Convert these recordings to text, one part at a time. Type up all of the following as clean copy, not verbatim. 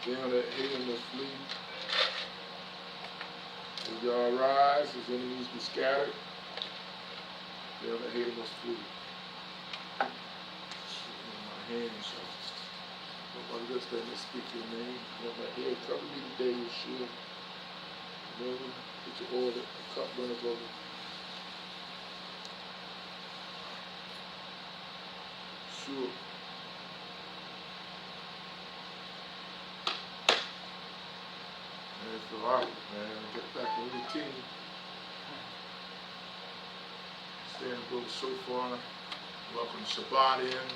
Them that hate him must flee. As y'all rise, his enemies be scattered. Them that hate him must flee. My hands, y'all. Nobody else let me speak your name. Let my head cover me today, Yeshua. Remember, get your oil, the cup runneth over. Sure. Man, it's so awkward, man. Get back to routine. Stand and blow the shofar. Welcome Shabbat in.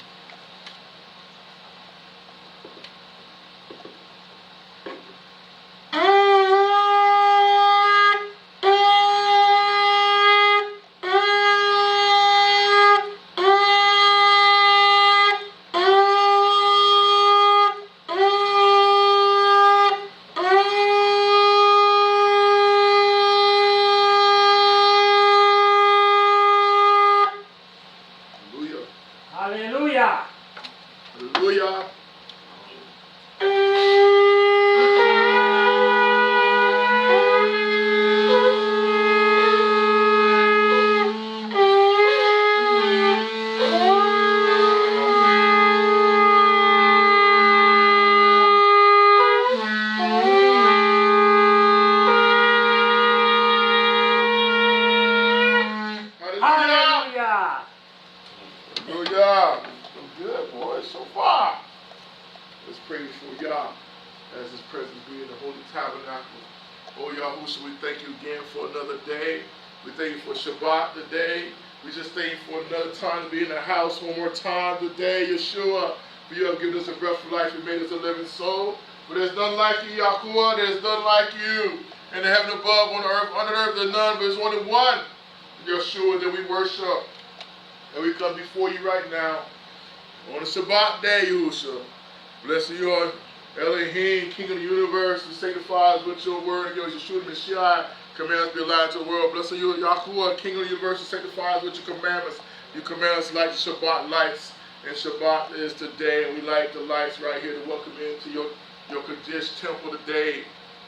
Hallelujah. Hallelujah. Hallelujah. Hallelujah. So good, boys, so far. Let's pray before Yah as his presence be in the holy tabernacle. Oh, Yahushua, we thank you again for another day. We thank you for Shabbat today. We just thank you for another time to be in the house one more time today, Yeshua. For you have given us a breath of life and made us a living soul. For there's none like you, Yahuwah. There's none like you. In the heaven above, on the earth, under the earth, there's none, but there's only one, Yeshua, that we worship. And we come before you right now on the Shabbat day, Yahushua. Blessed you are, Elohim, King of the universe, who sanctifies with your word and your Yeshua Messiah. Commandments be alive to the world. Blessed you are, Yahuwah, King of the universe, who sanctifies with your commandments. You command us like the Shabbat lights. And Shabbat is today, and we light the lights right here to welcome you into your Kadesh temple today.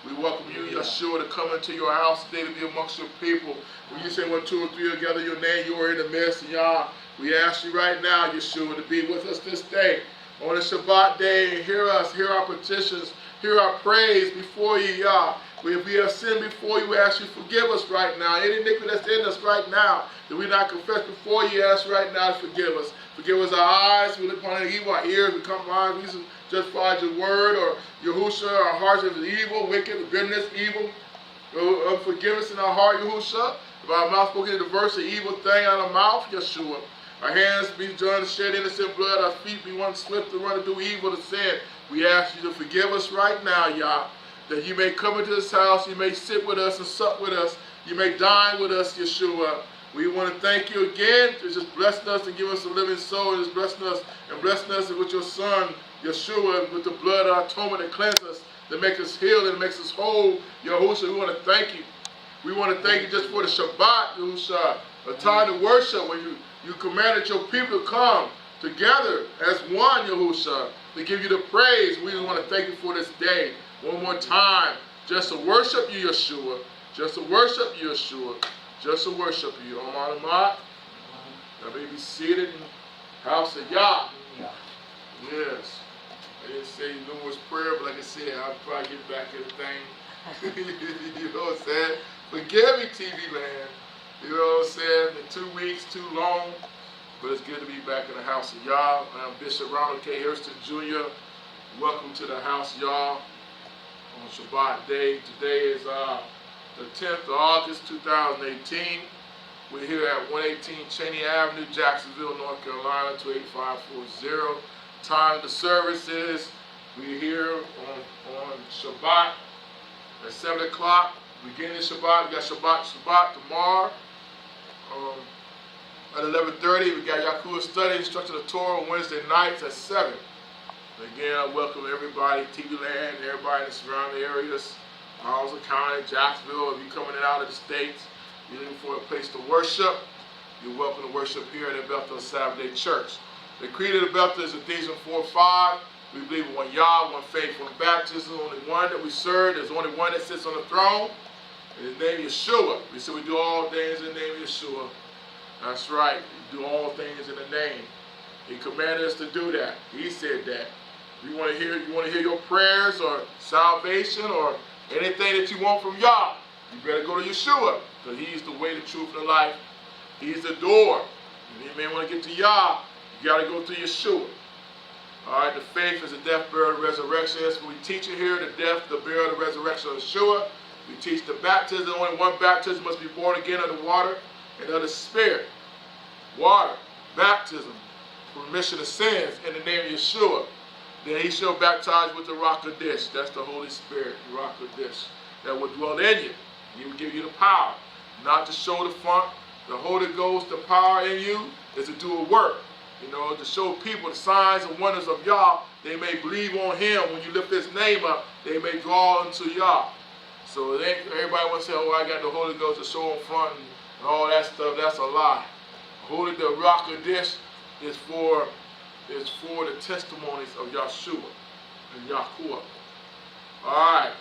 We welcome you, Yeshua, to come into your house today to be amongst your people. When you say when two or three are together, your name, you are in the midst. And Yah, we ask you right now, Yeshua, to be with us this day. On the Shabbat day, and hear us, hear our petitions, hear our praise before you, Yah. If we have sinned before you, we ask you to forgive us right now. Any iniquity that's in us right now, that we not confess before you, ask right now to forgive us. Forgive us our eyes, we look upon the evil, our ears, we come blind, we justify your word, or Yahusha, our hearts is evil, wicked, bitterness, evil. Forgive us in our heart, Yahusha. If our mouth spoken a diverse or evil thing out of our mouth, Yeshua. Our hands be done to shed innocent blood, our feet be one swift to run to do evil to sin. We ask you to forgive us right now, Yah, that you may come into this house, you may sit with us and sup with us, you may dine with us, Yeshua. We want to thank you again for just blessing us and giving us a living soul, and just blessing us with your Son, Yeshua, with the blood of our atonement that cleanses us, that makes us heal and makes us whole. Yahushua, we want to thank you. We want to thank you just for the Shabbat, Yahushua, a time to worship when you commanded your people to come together as one, Yahushua, to give you the praise. We just want to thank you for this day one more time, just to worship you, Yeshua, just to worship you, Yeshua, just to worship you. Omar Amat, I may be seated in the house of Yah. Yes. I didn't say the Lord's Prayer, but like I said, I'll probably get back to the thing. You know what I'm saying? Forgive me, TV land. You know what I'm saying? In 2 weeks, too long. But it's good to be back in the house of Yah. I'm Bishop Ronald K. Hairston, Jr. Welcome to the house of Yah on Shabbat day. Today is the 10th of August, 2018. We're here at 118 Chaney Avenue, Jacksonville, North Carolina, 28540. Time of the service is, we're here on Shabbat at 7 o'clock. Beginning of Shabbat, we got Shabbat tomorrow. At 11:30, we got Yahuwah study, instruction of Torah on Wednesday nights at 7. Again, I welcome everybody, TV land, everybody in the surrounding areas, Miles County, Jacksonville. If you're coming in out of the States, you're looking for a place to worship, you're welcome to worship here at El-beth-el Sabbath Day Church. The creed of the El-beth-el is Ephesians 4:5. We believe in one Yah, one faith, one baptism, only one that we serve. There's only one that sits on the throne. In his name Yeshua. We say we do all things in the name of Yeshua. That's right. We do all things in the name. He commanded us to do that. He said that. You want to hear your prayers or salvation or anything that you want from Yah, you better go to Yeshua, because He's the way, the truth, and the life. He's the door. If you may want to get to Yah, you got to go through Yeshua. All right, the faith is the death, burial, and resurrection. That's what we teach it here, the death, the burial, and the resurrection of Yeshua. We teach the baptism. Only one baptism must be born again of the water and of the Spirit. Water, baptism, for remission of sins in the name of Yeshua. Then He shall baptize with the Ruach HaKodesh. That's the Holy Spirit, the Ruach HaKodesh, that will dwell in you. He will give you the power, not to show the front. The Holy Ghost, the power in you, is to do a work. You know, to show people the signs and wonders of Yah. They may believe on Him. When you lift His name up, they may draw unto Yah. So everybody wants to say, oh, I got the Holy Ghost to show in front and all that stuff. That's a lie. The Ruach HaKodesh is for the testimonies of Yahshua and Yahuwah. All right.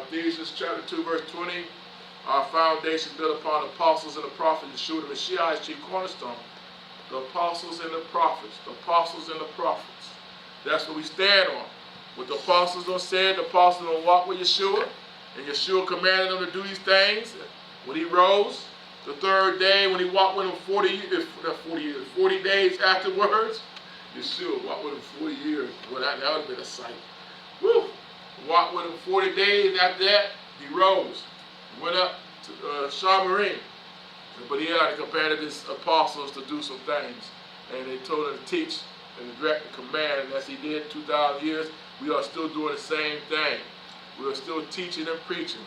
Ephesians chapter 2, verse 20. Our foundation built upon the apostles and the prophets. Yeshua the Messiah is chief cornerstone. The apostles and the prophets. The apostles and the prophets. That's what we stand on. What the apostles don't say, the apostles don't walk with Yeshua. And Yeshua commanded them to do these things. When He rose, the third day, when He walked with them 40 days afterwards, Yeshua walked with them 40 years. Well, that would have been a sight. Woo! Walked with them 40 days. After that, He rose. Went up to Shamarim. But He had commanded His apostles to do some things. And they told them to teach and direct and command. And as He did 2,000 years, we are still doing the same thing. We are still teaching and preaching.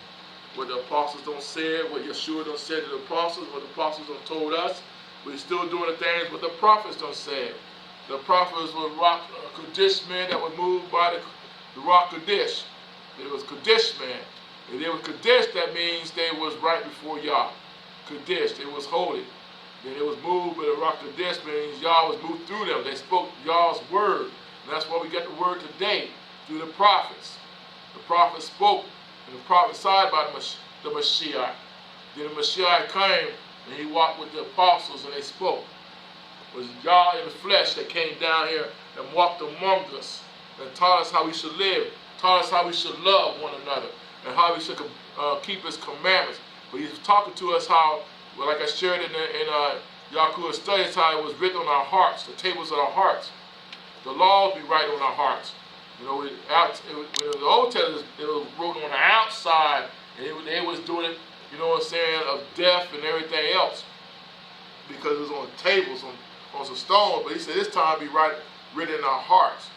What the apostles don't say, what Yeshua don't say to the apostles, what the apostles don't told us. We're still doing the things what the prophets don't say. The prophets were Ruach HaKodesh men that were moved by the Ruach HaKodesh. They was Kodesh men. If they were Kodesh, that means they was right before Yah. Kodesh, they was holy. Then it was moved by the Ruach HaKodesh, means Yah was moved through them. They spoke Yah's word. And that's why we get the word today, through the prophets. The prophets spoke and the prophesied by the Mashiach. Then the Mashiach came and He walked with the apostles and they spoke. It was Yah in the flesh that came down here and walked among us and taught us how we should live, taught us how we should love one another, and how we should keep His commandments. But He's talking to us how, well, like I shared in Yahuwah's studies, how it was written on our hearts, the tables of our hearts. The laws be right on our hearts. You know, in the Old Testament, it was wrote on the outside, and they was doing it, you know what I'm saying, of death and everything else, because it was on the tables, on some stone. But He said this time be written in our hearts.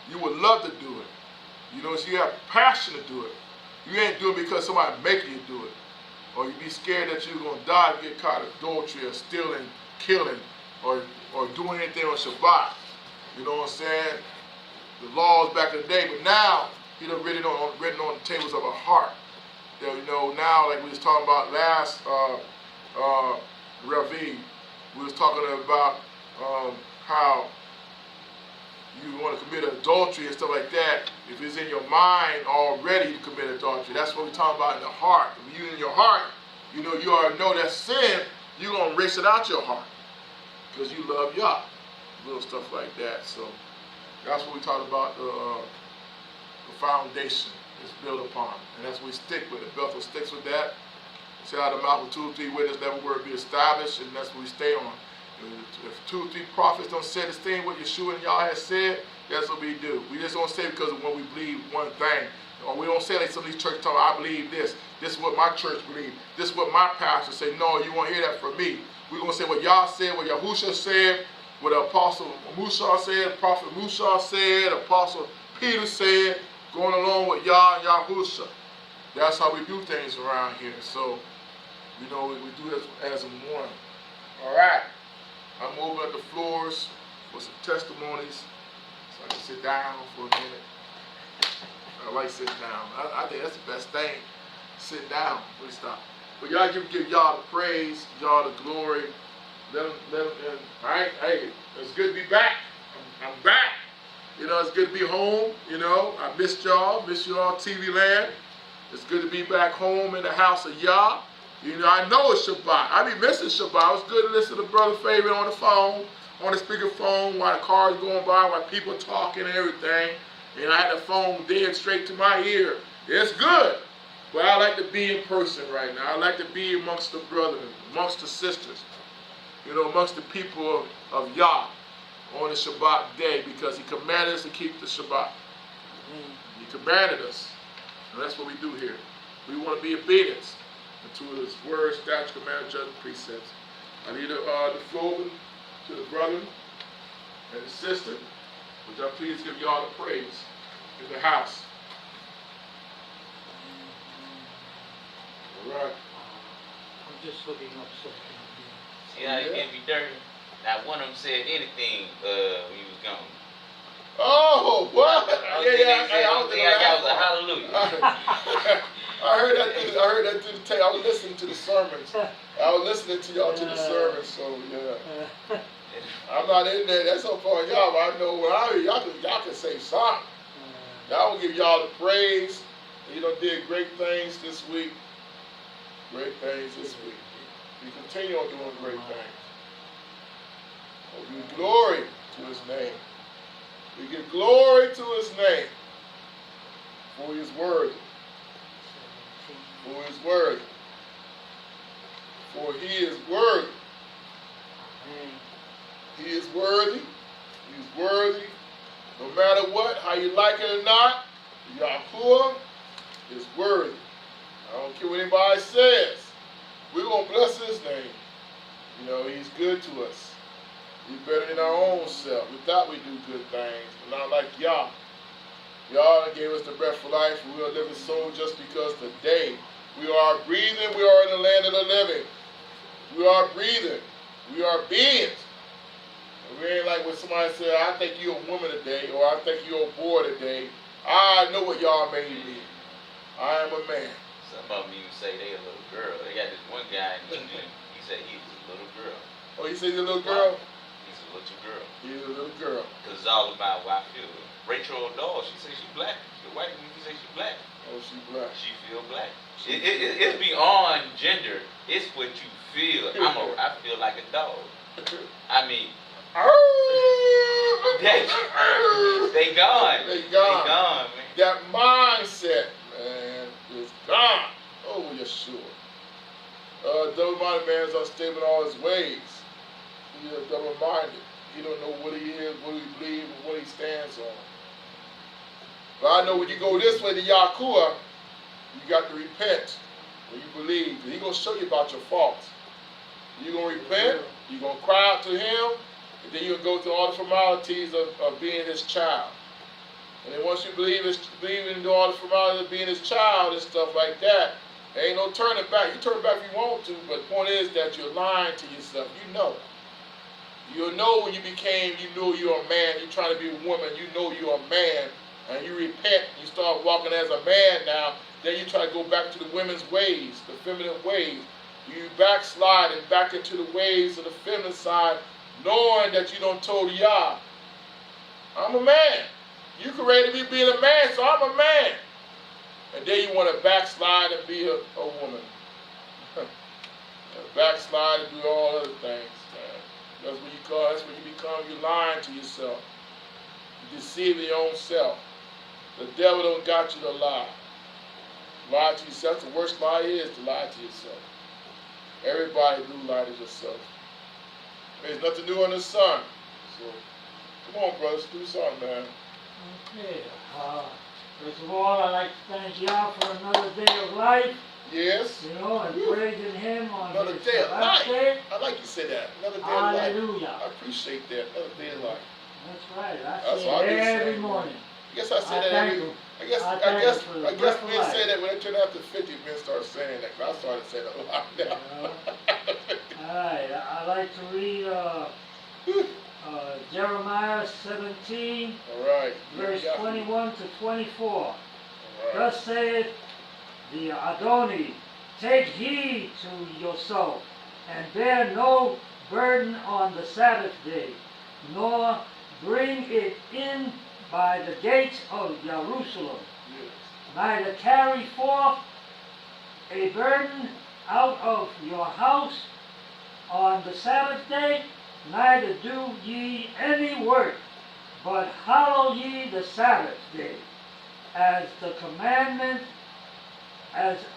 You would love to do it. You know, so you have passion to do it. You ain't doing it because somebody making you do it. Or you be scared that you're going to die and get caught in adultery or stealing, killing, or doing anything on Shabbat. You know what I'm saying? The laws back in the day, but now He done written on the tables of our heart. That, you know, now, like we was talking about last Ravi, we was talking about how you want to commit adultery and stuff like that. If it's in your mind already to commit adultery, that's what we're talking about in the heart. If you in your heart, you know, you already know that sin, you're going to erase it out your heart because you love Yah. Little stuff like that. So that's what we talk about, the foundation is built upon. And that's what we stick with. El-beth-el sticks with that. Say out of the mouth of 2 or 3 witnesses, never word be established, and that's what we stay on. If 2 or 3 prophets don't say the same what Yeshua and Yah has said, that's what we do. We just don't say it because of when we believe one thing. Or we don't say like some of these churches talk, I believe this. This is what my church believes. This is what my pastor say. No, you won't hear that from me. We're going to say what Yah said, what Yahusha said, what the Apostle Musa said, Prophet Musa said, Apostle Peter said, going along with Yah and Yahusha. That's how we do things around here. So, you know, we do this as a one. All right. I'm opening up the floors for some testimonies, so I can sit down for a minute. I like sitting down. I think that's the best thing. Sit down. Please stop. But y'all give y'all the praise, y'all the glory. Let them, all right? Hey, it's good to be back. I'm back. You know it's good to be home. I missed y'all. Miss y'all, TV land. It's good to be back home in the house of Yah. I know it's Shabbat. I be missing Shabbat. It's good to listen to Brother Favorite on the phone, on the speakerphone, while the car's going by, while people talking and everything. And I had the phone dead straight to my ear. It's good. But I like to be in person right now. I like to be amongst the brethren, amongst the sisters, amongst the people of Yah on the Shabbat day, because he commanded us to keep the Shabbat. He commanded us. And that's what we do here. We want to be obedient to his word, statute, command, judgment, precepts. I need the floor open to the brother and the sister. Would y'all please give y'all the praise in the house? All right. I'm just looking up something. See how you get me dirty? Not one of them said anything when you was gone. Oh, what? I don't think I got was a hallelujah. I heard that through the tape. I was listening to the sermons. I was listening to y'all to the sermons, so yeah. I'm not in there. That's so far y'all, but I know when I hear y'all can say something. Y'all will give y'all the praise. You did great things this week. Great things this week. We continue on doing great things. We give glory to his name. We give glory to his name. For he is worthy. For he is worthy. For he is worthy. He is worthy. He is worthy. No matter what, how you like it or not, Yahuwah is worthy. I don't care what anybody says. We're going to bless his name. He's good to us. He's better than our own self. We thought we do good things, but not like Yah. Yah gave us the breath of life, and we are living soul just because today we are breathing. We are in the land of the living. We are breathing. We are beings. And we ain't like when somebody said, I think you're a woman today, or I think you're a boy today. I know what y'all made me. I am a man. Some of them even say they a little girl. They got this one guy in England, he said he's a little girl. Oh, you say he's a little girl? He's a little girl. He's a little girl. Because it's all about what I feel. Rachel O'Donnell, she says she's black. The white woman, she says she's black. Oh, she's black. She feel black. It's beyond gender. It's what you feel. I feel like a dog. I mean, they gone. They gone. They gone, man. That mindset, man, is gone. Oh, Yeshua. Double-minded man is unstable in all his ways. He is double-minded. He don't know what he is, what he believes, and what he stands on. But I know when you go this way to Yahuwah, you got to repent when you believe. He's going to show you about your faults. You're going to repent, you're going to cry out to him, and then you're going to go through all the formalities of being his child. And then once you believe in all the formalities of being his child and stuff like that, there ain't no turning back. You turn back if you want to, but the point is that you're lying to yourself. You know. You'll know when you know you're a man, you're trying to be a woman, you know you're a man, and you repent, you start walking as a man now, then you try to go back to the women's ways, the feminine ways. You backslide and back into the ways of the feminine side, knowing that you don't told Yah, I'm a man. You created me being a man, so I'm a man. And then you want to backslide and be a woman. Backslide and do all other things. That's what you become. You're lying to yourself. You're deceiving your own self. The devil don't got you to lie. Lie to yourself. The worst lie is to lie to yourself. Everybody do lie to yourself. There's nothing new under the sun. So, come on, brothers, do something, man. Okay. First of all, I'd like to thank Yah for another day of life. Yes. And praising him on another his day of life. day. I like you say that. Another day Hallelujah. of life. I appreciate that. Another day of life. That's right. That's I what I say be it every saying, morning. I guess I say that every. I guess men say that when they turn after 50, men start saying that. I started saying it a lot now. All right. I'd like to read Jeremiah 17, all right. verse 21 to 24. All right. Thus saith the Adoni, take heed to yourself, and bear no burden on the Sabbath day, nor bring it in by the gates of Jerusalem. Yes. Neither carry forth a burden out of your house on the Sabbath day, neither do ye any work, but hallow ye the Sabbath day, as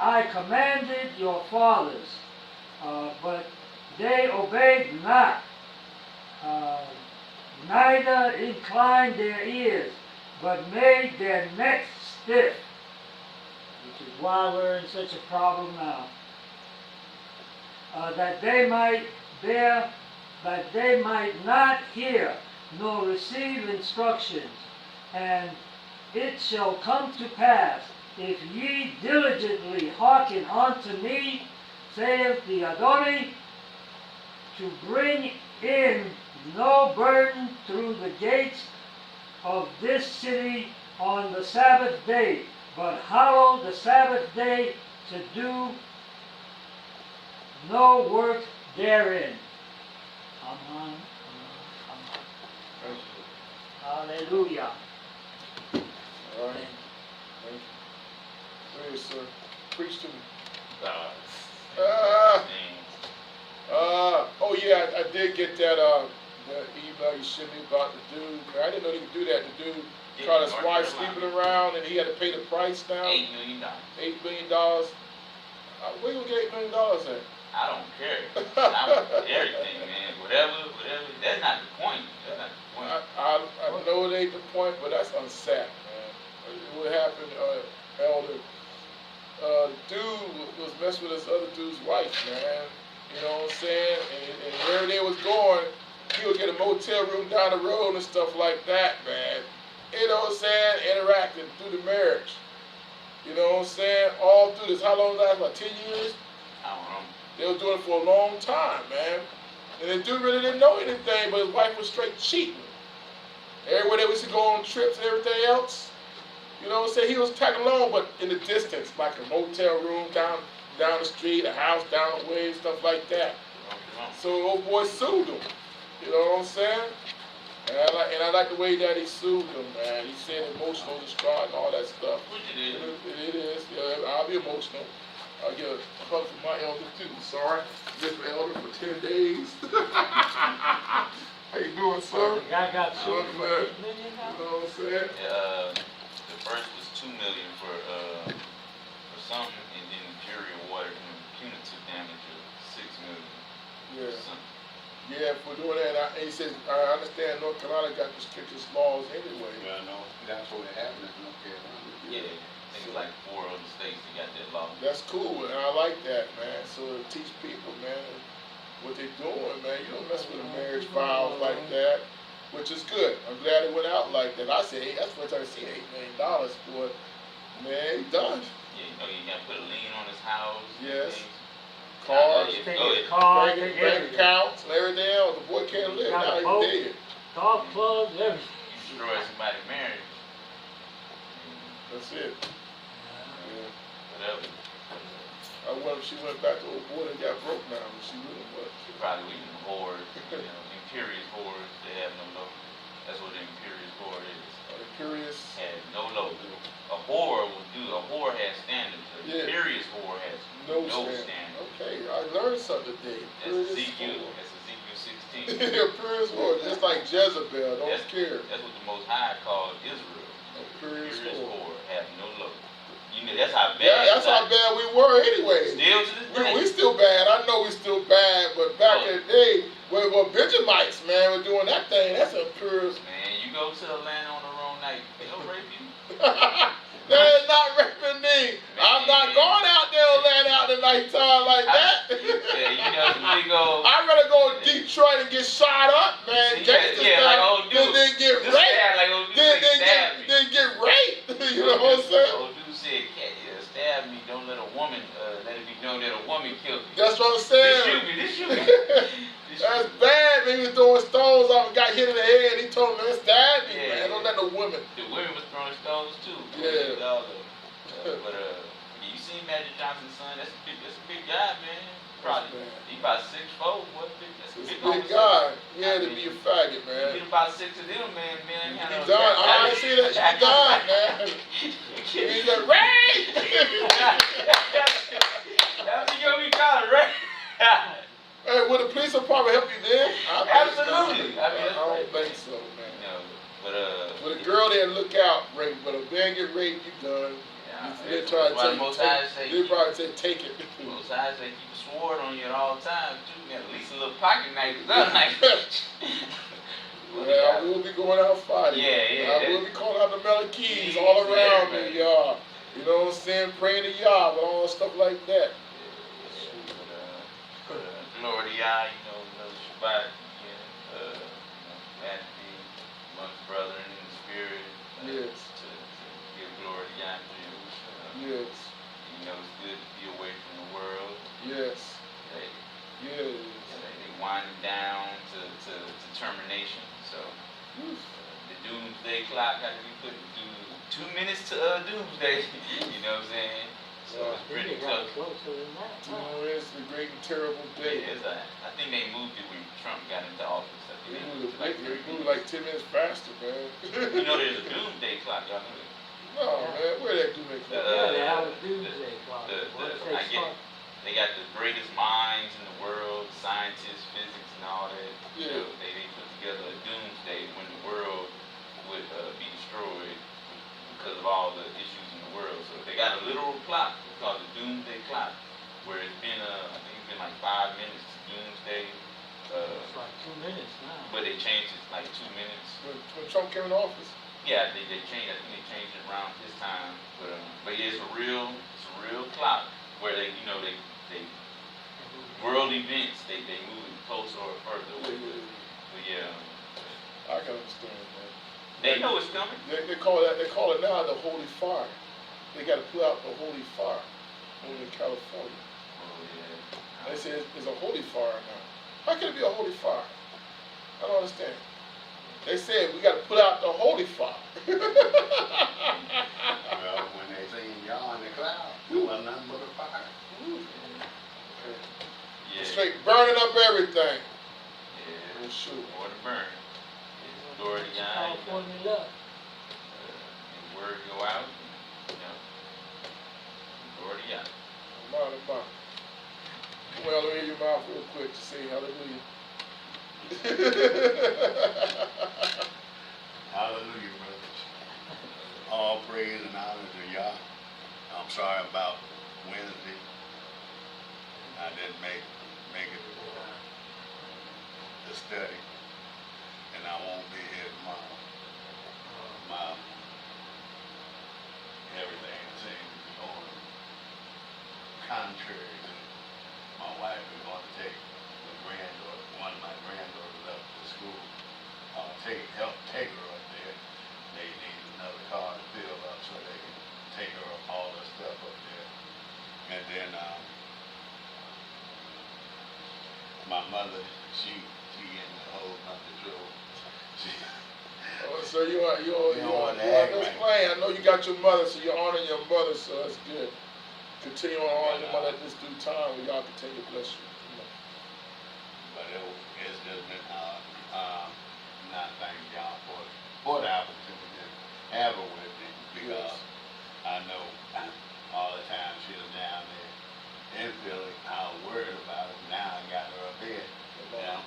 I commanded your fathers. But they obeyed not, neither inclined their ears, but made their necks stiff, which is why we're in such a problem now. That they might not hear nor receive instructions. And it shall come to pass, if ye diligently hearken unto me, saith the Adonai, to bring in no burden through the gates of this city on the Sabbath day, but hallow the Sabbath day to do no work therein. Amen. Thank you. Hallelujah. All right. Thank you. Go ahead, sir. Preach to me. Oh yeah, I did get that email you sent me about the dude. I didn't know he could do that. The dude caught his wife sleeping around and he had to pay the price now. $8 million. $8 million. Where you gonna get $8 million at? I don't care. I want everything, man. Whatever. That's not the point. That's not the point. I know it ain't the point, but that's unsaid, man. What happened, Elder? The dude was messing with this other dude's wife, man. You know what I'm saying? And wherever they was going, he would get a motel room down the road and stuff like that, man. You know what I'm saying? Interacting through the marriage. You know what I'm saying? All through this. How long was that? About 10 years? I don't know. They were doing it for a long time, man. And the dude really didn't know anything, but his wife was straight cheating. Everywhere they used to go on trips and everything else. You know what I'm saying? He was tagging along, but in the distance, like a motel room down the street, a house down the way, stuff like that. So the old boy sued him. You know what I'm saying? And I like the way that he sued him, man. He said emotional distraught and all that stuff. Which it is. It is. Yeah, I'll be emotional. I'll get a hug from my elder too. Sorry, just my elder for 10 days. How you doing, sir? I got sued for $8 million. You know what I'm saying? The first was $2 million for something, and then jury awarded him punitive damage of $6 million. Yeah. Something. Yeah, for doing that. And he says, I understand North Carolina got the strictest laws anyway. Yeah, no, that's what happened in North Carolina. Yeah. I think it's like 4 other states that got that law. That's cool, and I like that, man. So to teach people, man, what they're doing, man. You don't mess with a marriage vows like that, which is good. I'm glad it went out like that. I said, hey, that's what I see, $8 million for it. Man, he done. Yeah, you know you got to put a lien on his house. Yes. Things. Cars, Cars, bank accounts, and everything else. The boy can't live now. He's dead. Golf clubs, everything. You destroy somebody's marriage. That's it. Yeah. Whatever. I wonder if she went back to old boy and got broke now. She really was. She probably was eating whores, imperious whores. They have no low. That's what an imperious whore is. Curious. Has no low. A whore will do. A whore has standards. An imperious whore has no standards. Okay, I learned something today. That's Ezekiel. That's Ezekiel 16. Imperious whore, just like Jezebel. Don't care. That's what the Most High called Israel. Imperious whore have no low. You know, that's how bad. Yeah, that's how bad we were anyway. Still to this day. We still bad. I know we still bad, but back in the day, when Benjamites, man, were doing that thing, that's imperious. Man, you go to Atlanta on the wrong night, they'll rape you. That is not raping me. I'm not going out there Atlanta out the nighttime like that. Yeah, you know, big old. I'd rather go to Detroit and get shot up, man. Like old dude. Then get raped. Like old dude Then get raped. You know what I'm saying? Old dude said, stab me, don't let a woman, let it be known that a woman killed me. That's what I'm saying. This shoot me. That's bad. Man, he was throwing stones off and got hit in the head. He told me, stab me, man. Don't let no woman. The women was throwing stones too. Yeah. But you seen Magic Johnson's son? That's a big guy, man. probably, he about 6'4", what big, that's He's big a big guy. He had to be a faggot, You man. get about 6 of them, man, You kind of. done. I didn't see that. You done, man. He's like, Ray! That's what you gonna be calling, right? Hey, would the police have probably helped you then? Absolutely. I don't think so, man. No, but With a girl there, look out, rape. But a man get raped, you done. They try to they probably say, take it. Most High say keep a sword on you at all times too. You got at least a little pocket knife or something. Well, I will be going out fighting. Yeah. I will be calling out the melon keys all around me, y'all. You know what I'm saying? Praying to y'all, but all stuff like that. Glory to Yah, another Shabbat, glad to be amongst brethren in the spirit. Yes. To give glory to Yah through Yes. It's good to be away from the world. Yes. They winding down to termination. So the doomsday clock got to be put to 2 minutes to doomsday. You know what I'm saying? So it's pretty close. It's a great and terrible day. I think they moved it when Trump got into office. I think They moved like 10 minutes faster, man. There's a doomsday clock, y'all know that. No, man, where that doomsday clock? They have a doomsday clock. They got the greatest minds in the world, scientists, physics, and all that. Yeah. They put together a doomsday when the world would be destroyed because of all the issues in the world. So they got a literal clock called the doomsday clock, where it's been I think it's been like 5 minutes to doomsday. It's like 2 minutes now. But they changed it like 2 minutes. When Trump came in office? Yeah, they changed. I think they changed it around his time. But yeah, it's a real clock where they world events they move it closer or further. But yeah. I can understand, man. They know it's coming. They call it now the holy fire. They got to put out the holy fire over in California. Oh yeah. They say it's a holy fire now. How can it be a holy fire? I don't understand. They said we got to put out the holy fire. Well, when they seen y'all in the cloud, it wasn't nothing but a fire. Yeah. Straight burning up everything. Yeah. Oh, shoot. Or to burn. Glory to God. California love. The word go out. Glory to God. Come well, let me hear your mouth real quick to say hallelujah. Hallelujah, brothers. All praise and honor to Yah. I'm sorry about Wednesday. I didn't make it to study, and I won't be here tomorrow. My everything seems to be going contrary to my wife is going to take one of my granddaughters up to school. Help take her up there. They need another car to fill up so they can take her all the stuff up there. And then my mother, she in the whole bunch of trouble. So you that's fine. I know you got your mother, so you're honoring your mother, so that's good. Continue on honoring your mother at this due time, and y'all continue to bless you. But it's just been not thanking y'all for the opportunity to have her with me, because I know all the time she was down there in Philly, I was worried about it. Now I got her up here, and I'm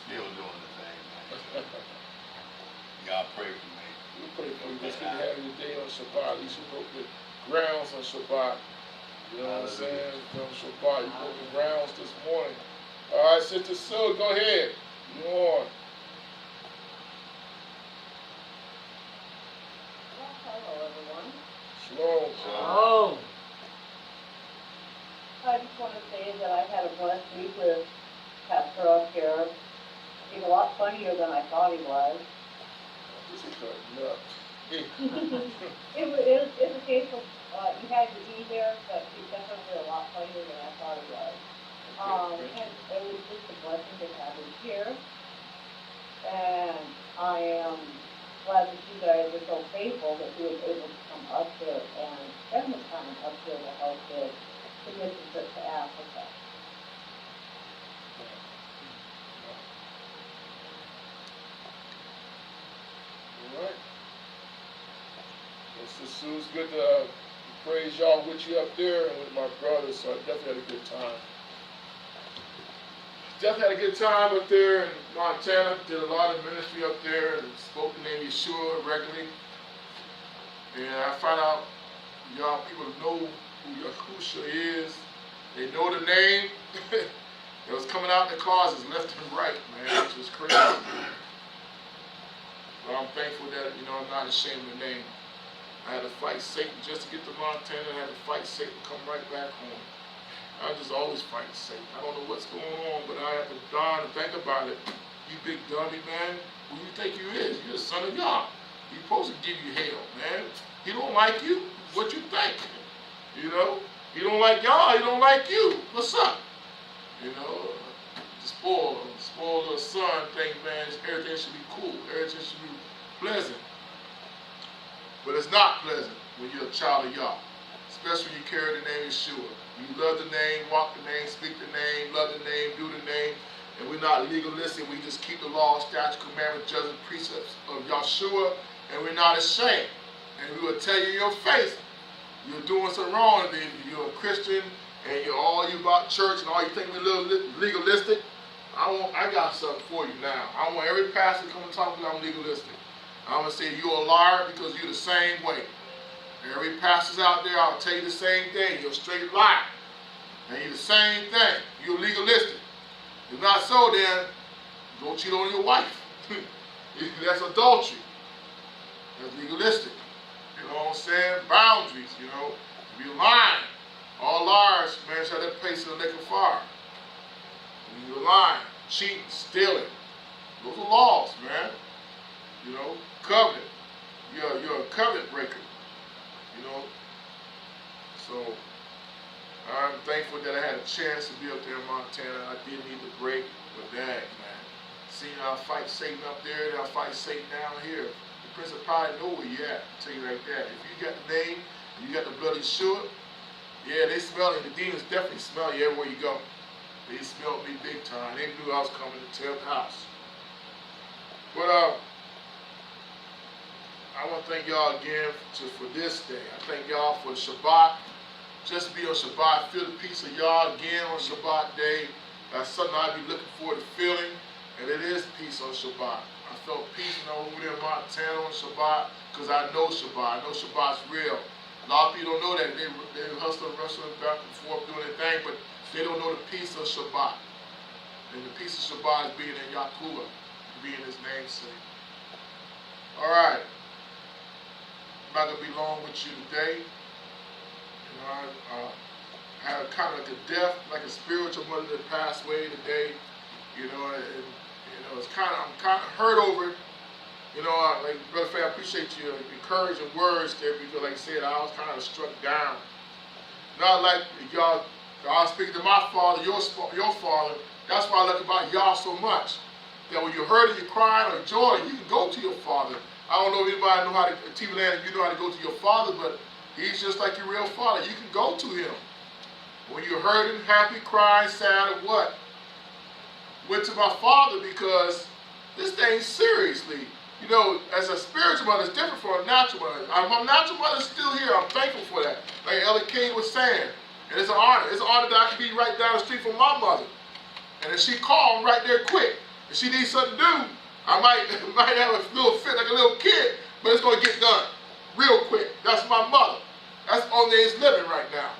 still doing the same thing. So, y'all pray for me. We pray for you. It's good to have you today on Shabbat. At least you broke the grounds on Shabbat. You know what I'm saying? On Shabbat, you broke the grounds this morning. All right, Sister Sue, go ahead. You on? Hello, everyone. Shalom. Oh. I just want to say that I had a blessed week with Pastor up here. He's a lot funnier than I thought he was. This is cutting up. It was a case of, you had to be there, but he's definitely a lot funnier than I thought he was. And it was just a blessing to have him here. And I am glad that you guys are so faithful that he was able to come up here and spend the time up here to help the mission trip to Africa. So it was good to praise y'all with you up there and with my brothers. So I definitely had a good time. Definitely had a good time up there in Montana. Did a lot of ministry up there and spoke the name of Yeshua regularly. And I found out y'all people know who Yahusha is. They know the name. It was coming out in the closets left and right, man, which was crazy. But I'm thankful that, I'm not ashamed of the name. I had to fight Satan just to get to Montana. I had to fight Satan to come right back home. I just always fight Satan. I don't know what's going on, but I have to dawn and think about it. You big dummy, man. Who you think you is? You're the son of God. He's supposed to give you hell, man. He don't like you. What you think? He don't like y'all. He don't like you. What's up? The spoiled little son thing, man. Everything should be cool. Everything should be pleasant. But it's not pleasant when you're a child of Yah. Especially when you carry the name Yeshua. You love the name, walk the name, speak the name, love the name, do the name. And we're not legalistic. We just keep the law, statute, commandments, judgments, precepts of Yahshua. And we're not ashamed. And we will tell you in your face, you're doing something wrong. If you're a Christian and you're all you about church and all you think we're a little legalistic, I got something for you now. I want every pastor to come and talk to me I'm legalistic. I'm going to say you're a liar because you're the same way. Every pastor's out there, I'll tell you the same thing. You're a straight liar. And you're the same thing. You're legalistic. If not so, then go cheat on your wife. That's adultery. That's legalistic. You know what I'm saying? Boundaries, If you're lying, all liars, man, shall that place in the lake of fire. When you're lying, cheating, stealing, those are laws, man. Covenant. You're a covenant breaker. So I'm thankful that I had a chance to be up there in Montana. I did need the break, but dang, man. Seeing I fight Satan up there, then I fight Satan down here. The principality know where you at. I'll tell you like that. If you got the name, and you got the blood of Yeshua, yeah, they smell it. The demons definitely smell you everywhere you go. They smelled me big time. They knew I was coming to tear the house. But I want to thank y'all again for this day. I thank y'all for Shabbat. Just to be on Shabbat, feel the peace of y'all again on Shabbat day. That's something I've been looking forward to feeling, and it is peace on Shabbat. I felt peace when I was over there in Montana on Shabbat because I know Shabbat. I know Shabbat's real. A lot of people don't know that. They hustle and wrestle back and forth doing their thing, but they don't know the peace of Shabbat. And the peace of Shabbat is being in Yahuwah, being his namesake. All right. I'm not going to be long with you today. I had kind of like a death, like a spiritual mother that passed away today. And I'm kind of hurt over it. Like Brother Faye, I appreciate your encouraging words there because, like I said, I was kind of struck down. Not like y'all speaking to my father, your father. That's why I like about y'all so much. That when you're hurting, you're crying, or joy, you can go to your father. I don't know if anybody know how to, TV Land, you know how to go to your father, but he's just like your real father. You can go to him. When you're hurting, happy, crying, sad, or what? Went to my father because this thing's seriously. As a spiritual mother, it's different from a natural mother. My natural mother's still here. I'm thankful for that. Like Elder King was saying. And it's an honor. It's an honor that I can be right down the street from my mother. And if she called, I'm right there quick. If she needs something to do, I might have a little fit like a little kid, but it's going to get done real quick. That's my mother. That's the only that's living right now.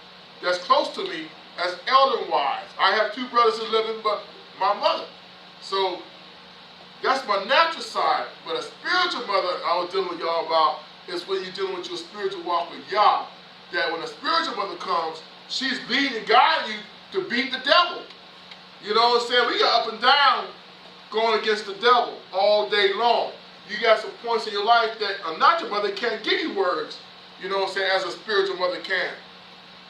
That's close to me as elder-wise. I have 2 brothers that living, but my mother. So that's my natural side. But a spiritual mother I was dealing with y'all about is when you're dealing with your spiritual walk with Yah. That when a spiritual mother comes, she's leading and guiding you to beat the devil. You know what I'm saying? We got up and down going against the devil all day long. You got some points in your life that a natural mother can't give you words, you know what I'm saying, as a spiritual mother can.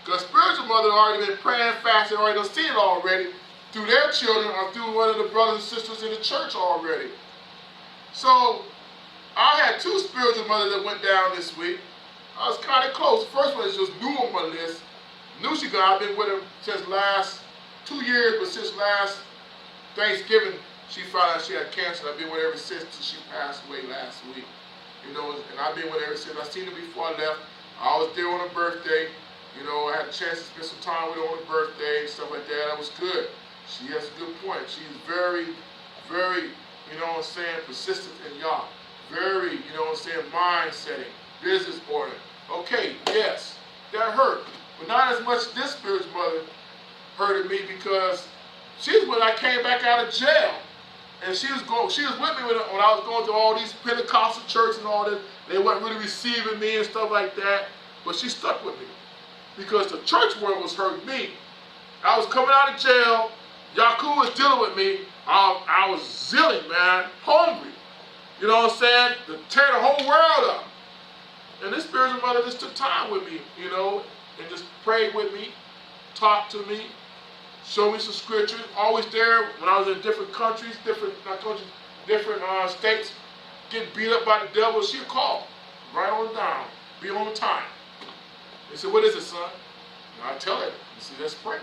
Because a spiritual mother already been praying, fasting, already done seen it already through their children or through one of the brothers and sisters in the church already. So I had 2 spiritual mothers that went down this week. I was kind of close. The first one is just new on my list. Knew she got, I've been with her since last 2 years, but since last Thanksgiving, she found out she had cancer. I've been with her ever since till she passed away last week. you know, and I've been with her ever since. I seen her before I left. I was there on her birthday. You know, I had a chance to spend some time with her on her birthday and stuff like that. That was good. She has a good point. She's very, very, you know what I'm saying, persistent in Yah. Very, you know what I'm saying, mind-setting, business order. Okay, yes, that hurt. But not as much this spiritual mother hurted me because she was when I came back out of jail. And she was with me when I was going to all these Pentecostal churches and all that. They weren't really receiving me and stuff like that. But she stuck with me. Because the church world was hurting me. I was coming out of jail. Yaku was dealing with me. I was zealous, man. Hungry. You know what I'm saying? To tear the whole world up. And this spiritual mother just took time with me, you know, and just prayed with me, talked to me, showed me some scriptures. Always there when I was in different countries, different states, getting beat up by the devil. She'd call right on down, be on time. They said, "What is it, son?" And I tell her, "You see, let's pray."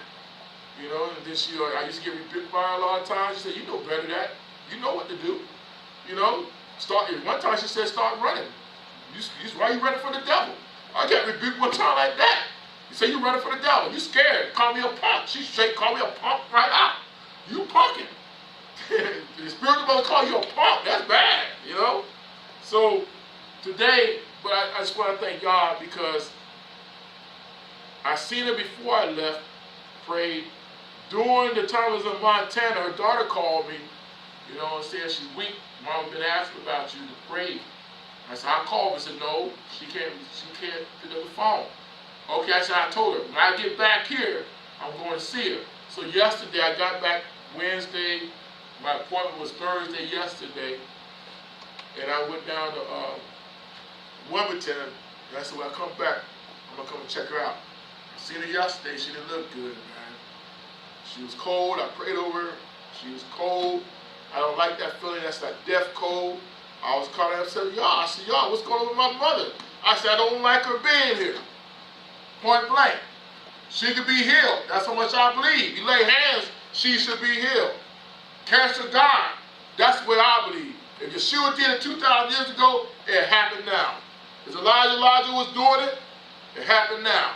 You know, and then I used to get rebuked by her a lot of times. She said, "You know better than that. You know what to do." You know, one time she said, "Start running." Why are you running for the devil? I got rebuked one time like that. You say you running for the devil. You scared. Call me a punk. She straight call me a punk right out. You punking. The spiritual mother call you a punk. That's bad, you know. So today, but I just want to thank God because I seen her before I left, prayed. During the time I was in Montana, her daughter called me. You know what I'm saying? She's weak. Mom been asking about you to pray. I said, I called her and said, no, she can't pick up the phone. Okay, I said, I told her, when I get back here, I'm going to see her. So yesterday, I got back Wednesday. My appointment was Thursday yesterday. And I went down to Wilmington. And I said, when I come back, I'm going to come and check her out. I seen her yesterday. She didn't look good, man. She was cold. I prayed over her. She was cold. I don't like that feeling. That's that death cold. I was calling her and said, "Y'all," I said, "Y'all, what's going on with my mother?" I said, "I don't like her being here." Point blank. She could be healed. That's how much I believe. You lay hands, she should be healed. Cancer gone. That's what I believe. If Yeshua did it 2,000 years ago, it happened now. As Elijah was doing it, it happened now.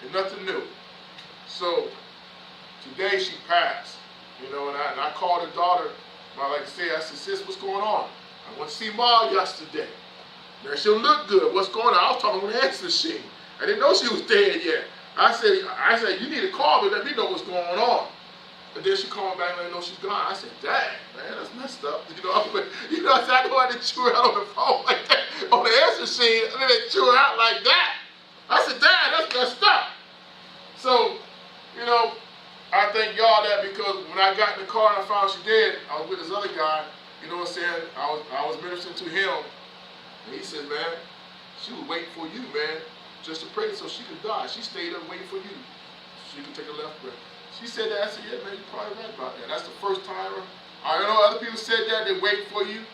It's nothing new. So, today she passed. You know, and I called her daughter. Like I said, I said, "Sis, what's going on? I went to see Ma yesterday. Now, she don't look good. What's going on?" I was talking on the answer machine. I didn't know she was dead yet. I said, "You need to call me, let me know what's going on." And then she called me back and let me know she's gone. I said, "Dang, man, that's messed up." I said, I know I didn't chew her out on the phone like that, on the answer machine, and then they chew her out like that. I said, "Dang, that's messed up." So, you know, I thank y'all that because when I got in the car and I found she dead, I was with this other guy. You know what I'm saying? I was ministering to him, and he said, "Man, she was waiting for you, man, just to pray so she could die. She stayed up waiting for you. She could take a left breath." She said that. I said, "Yeah, man, you're probably right about that." That's the first time. I know other people said that, they waiting for you.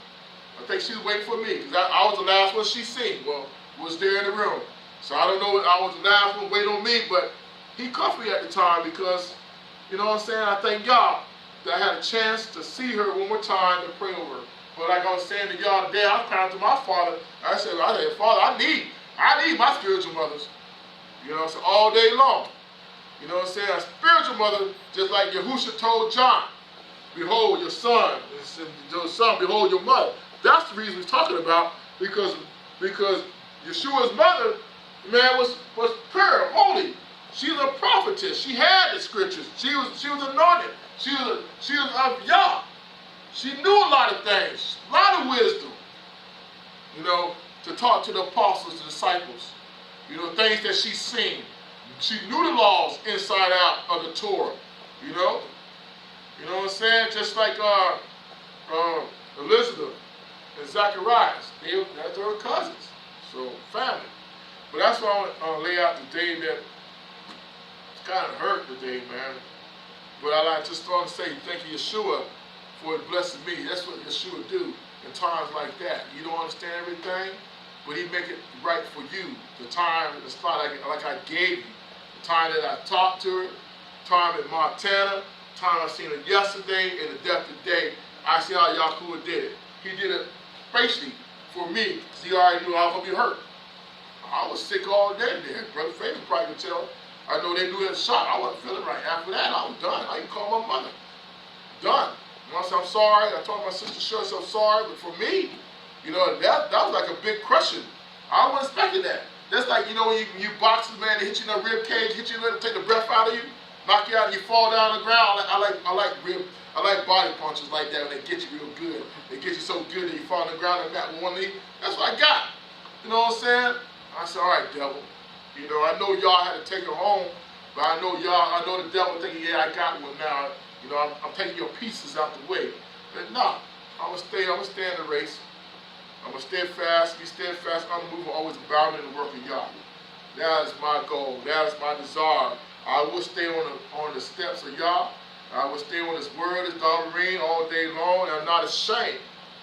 I think she was waiting for me, because I was the last one she seen. Well, was there in the room. So I don't know if I was the last one waiting on me, but he cuffed me at the time because, you know what I'm saying, I thank God that I had a chance to see her one more time and pray over her. But like I was saying to y'all today, I was crying to my father. I said, "Father, I need my spiritual mothers." You know what I'm saying? All day long. You know what I'm saying? A spiritual mother, just like Yahusha told John, "Behold your son, your son, behold your mother." That's the reason he's talking about, because Yeshua's mother, man, was pure, holy. She was a prophetess. She had the scriptures. She was anointed. She was of Yah. She knew a lot of things, a lot of wisdom. You know, to talk to the apostles, the disciples. You know, things that she's seen. She knew the laws inside out of the Torah. You know what I'm saying? Just like Elizabeth and Zacharias, that's her cousins. So family. But that's why I want to lay out today that it's kind of hurt today, man. But I just want to say thank you, Yeshua, for blessing me. That's what Yeshua do in times like that. You don't understand everything, but he make it right for you. The time, the spot like I gave you. The time that I talked to her, time in Montana, time I seen her yesterday, and the death today. I see how Yahuwah did it. He did it basically for me, because he already knew I was going to be hurt. I was sick all day then. Brother Faith probably could tell. I know they knew that shot. I wasn't feeling right. After that, I was done. I even called my mother. Done. Once I'm sorry, I told my sister, sure, I'm sorry, but for me, you know, that was like a big crushing. I wasn't expecting that. That's like, you know, when you boxers, man, they hit you in the rib cage, hit you in the, take the breath out of you, knock you out, and you fall down on the ground. I like body punches like that when they get you real good. They get you so good that you fall on the ground and that with one knee. That's what I got. You know what I'm saying? I said, all right, devil. You know, I know y'all had to take her home, but I know the devil thinking, yeah, I got one now. You know, I'm taking your pieces out the way. But nah, I'm gonna stay in the race. I'm gonna stay fast, be steadfast, unmovable, always abounding in the work of Yah. That is my goal. That is my desire. I will stay on the steps of Yah. I will stay on His word, His doctrine all day long. And I'm not ashamed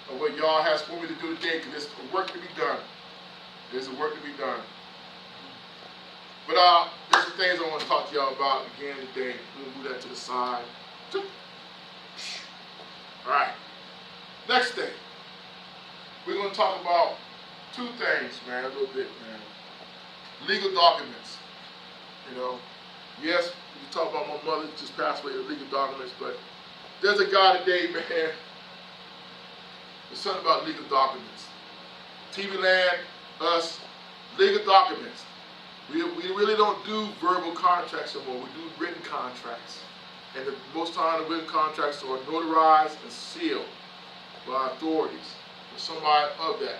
of what Yah has for me to do today, because there's work to be done. There's a work to be done. But there's some things I want to talk to y'all about again today. We'll move that to the side. All right. Next thing. We're going to talk about two things, man, a little bit, man. Legal documents. You know, yes, we talk about my mother just passed away with legal documents, but there's a guy today, man. There's something about legal documents. TV land, us, legal documents. We really don't do verbal contracts anymore. We do written contracts. And most time the written contracts are notarized and sealed by authorities. Somebody of that.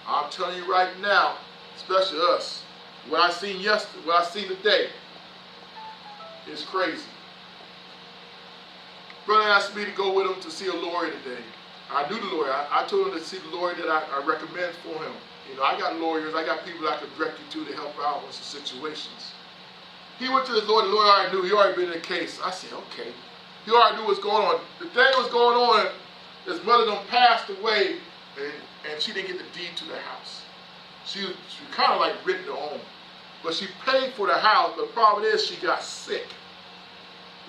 I'm telling you right now, especially us, what I seen yesterday, what I seen today, is crazy. Brother asked me to go with him to see a lawyer today. I knew the lawyer. I told him to see the lawyer that I recommend for him. You know, I got lawyers, I got people I can direct you to help out with some situations. He went to his lawyer. The lawyer already knew. He already been in the case. I said, okay. He already knew what's going on. The thing was going on, his mother done passed away. And she didn't get the deed to the house. She kind of like written to own. But she paid for the house, but the problem is she got sick.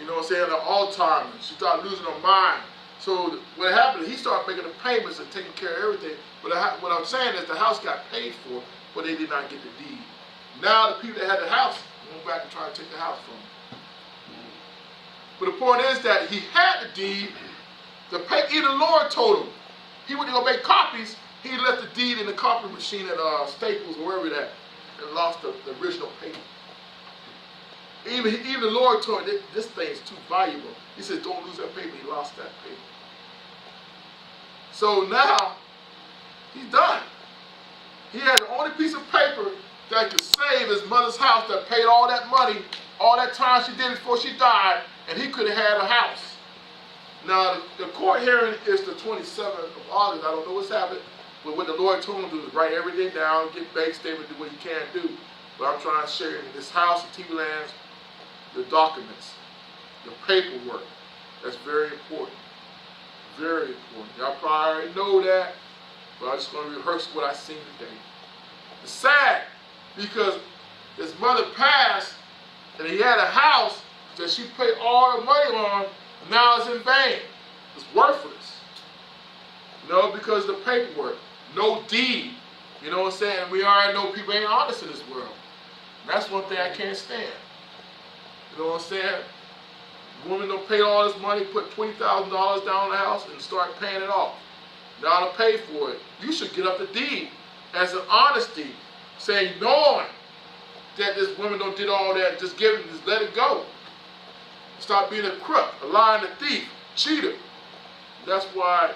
You know what I'm saying? Alzheimer's. She started losing her mind. So what happened, he started making the payments and taking care of everything. But what I'm saying is the house got paid for, but they did not get the deed. Now the people that had the house went back and tried to take the house from him. But the point is that he had the deed. Even the Lord told him. He went to go make copies. He left the deed in the copy machine at Staples or wherever that, and lost the original paper. Even the Lord told him, this thing's too valuable. He said, don't lose that paper. He lost that paper. So now, he's done. He had the only piece of paper that could save his mother's house that paid all that money, all that time she did before she died, and he could have had a house. Now, the court hearing is the 27th of August. I don't know what's happening, but what the Lord told him to do is write everything down, get bank statement, do what he can do. But I'm trying to share in this house, the TV lands, the documents, the paperwork. That's very important. Very important. Y'all probably already know that, but I'm just going to rehearse what I seen today. It's sad because his mother passed, and he had a house that she paid all the money on. Now it's in vain. It's worthless. You know, because the paperwork, no deed. You know what I'm saying? We already know people ain't honest in this world. And that's one thing I can't stand. You know what I'm saying? Woman don't pay all this money, put $20,000 down on the house and start paying it off. Now to pay for it, you should get up the deed as an honesty, saying, knowing that this woman don't did all that, just let it go. Stop being a crook, a lying, a thief, cheater. That's why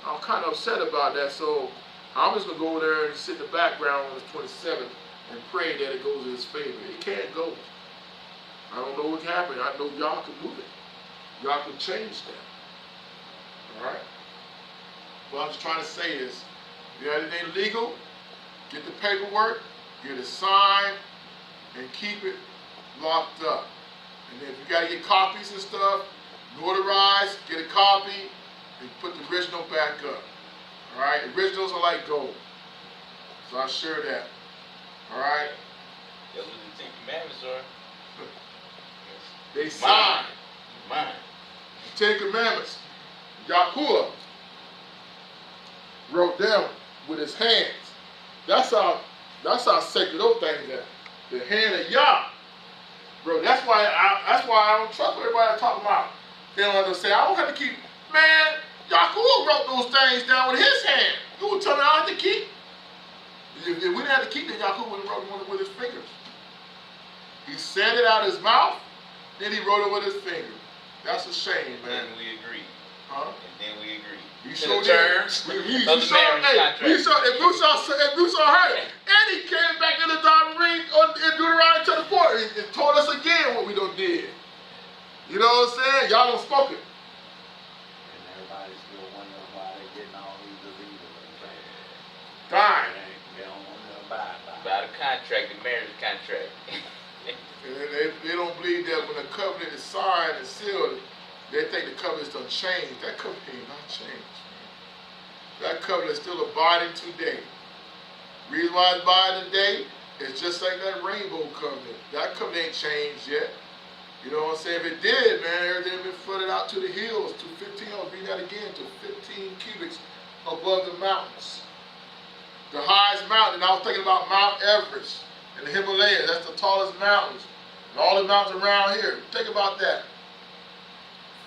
I'm kind of upset about that. So I'm just going to go over there and sit in the background on the 27th and pray that it goes in his favor. It can't go. I don't know what happened. I know y'all can move it. Y'all can change that. All right? What I'm just trying to say is, if you have anything legal, get the paperwork, get it signed, and keep it locked up. And then if you got to get copies and stuff, notarize, get a copy, and put the original back up. All right? Originals are like gold. So I'll share that. All right? That's what the Ten Commandments are. They signed. Mine. The Ten Commandments. Yahuwah wrote them with his hands. That's how sacred those things are. The hand of Yah. Bro, that's why I don't trust everybody talking about. They don't have to say, I don't have to keep, man, Yahuwah wrote those things down with his hand. You would tell me I have to keep? If we didn't have to keep it, Yahuwah would have wrote it with his fingers. He said it out of his mouth, then he wrote it with his finger. That's a shame, man. And we agree. Huh? And then we agree. You To showed the terms it. of the marriage contract. If you saw her, and he came back in the diamond ring in Deuteronomy chapter 4 and told us again what we done did. You know what I'm saying? Y'all done spoke it. And everybody's still wondering why they getting all these diseases. Dying. They don't want to abide by it. By the contract, the marriage contract. And they don't believe that when the covenant is signed and sealed, they think the covenant's done changed. That covenant ain't not changed. That covenant is still abiding today. Reason why it's abiding today is just like that rainbow covenant. That covenant ain't changed yet. You know what I'm saying? If it did, man, everything would been flooded out to the hills, to 15, I'll read that again, to 15 cubits above the mountains. The highest mountain, I was thinking about Mount Everest and the Himalayas. That's the tallest mountains. And all the mountains around here. Think about that.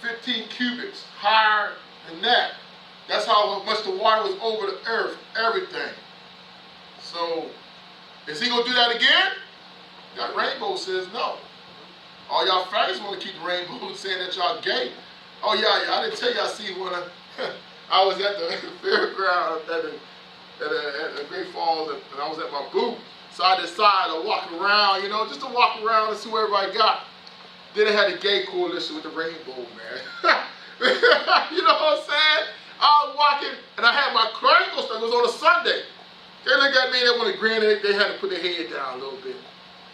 15 cubits higher than that. That's how much the water was over the earth, everything. So, is he going to do that again? That rainbow says no. All y'all faggots want to keep the rainbow saying that y'all gay. Oh, yeah, I didn't tell you I see one. I was at the fairground at the Great Falls, and I was at my booth, side to side, walking around, you know, just to walk around and see what everybody got. Then they had the gay coalition with the rainbow, man. You know what I'm saying? I was walking, and I had my ankle stuff. It was on a Sunday. They looked at me, they wanted to grin, and they had to put their head down a little bit.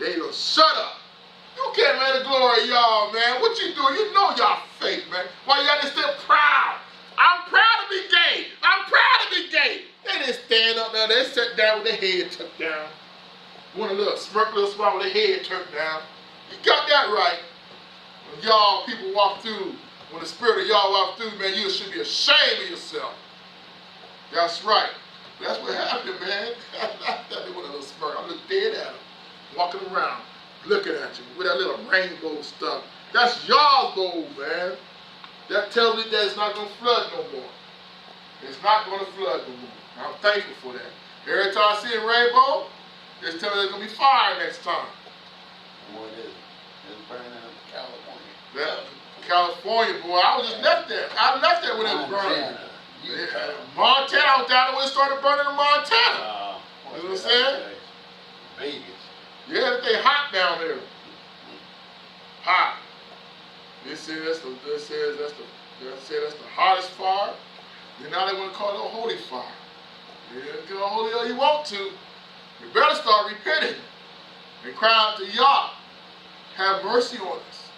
They go, shut up. You can't, man, the glory of y'all, man. What you doing? You know y'all fake, man. Why y'all just still proud? I'm proud to be gay. I'm proud to be gay. They didn't stand up there. They sat down with their head tucked down. One a little smirk, little smile with their head turned down. You got that right. When y'all people walk through, when the spirit of y'all walk through, man, you should be ashamed of yourself. That's right. That's what happened, man. They want a little smirk. I looked dead at them, walking around, looking at you with that little rainbow stuff. That's y'all's goal, man. That tells me that it's not going to flood no more. It's not going to flood no more. I'm thankful for that. Every time I see a rainbow, it's telling me there's going to be fire next time. What is it? It's burning up California. That, California, boy, I was just left there. I left there when it was burning. Montana, I was down there when it started burning in Montana. You know what I'm saying? Vegas. Yeah, they hot down there. Hot. They say that's the hottest fire. Then now they want to call it a holy fire. Yeah, get all holy all you want to. You better start repenting and cry out to Yah. Have mercy on us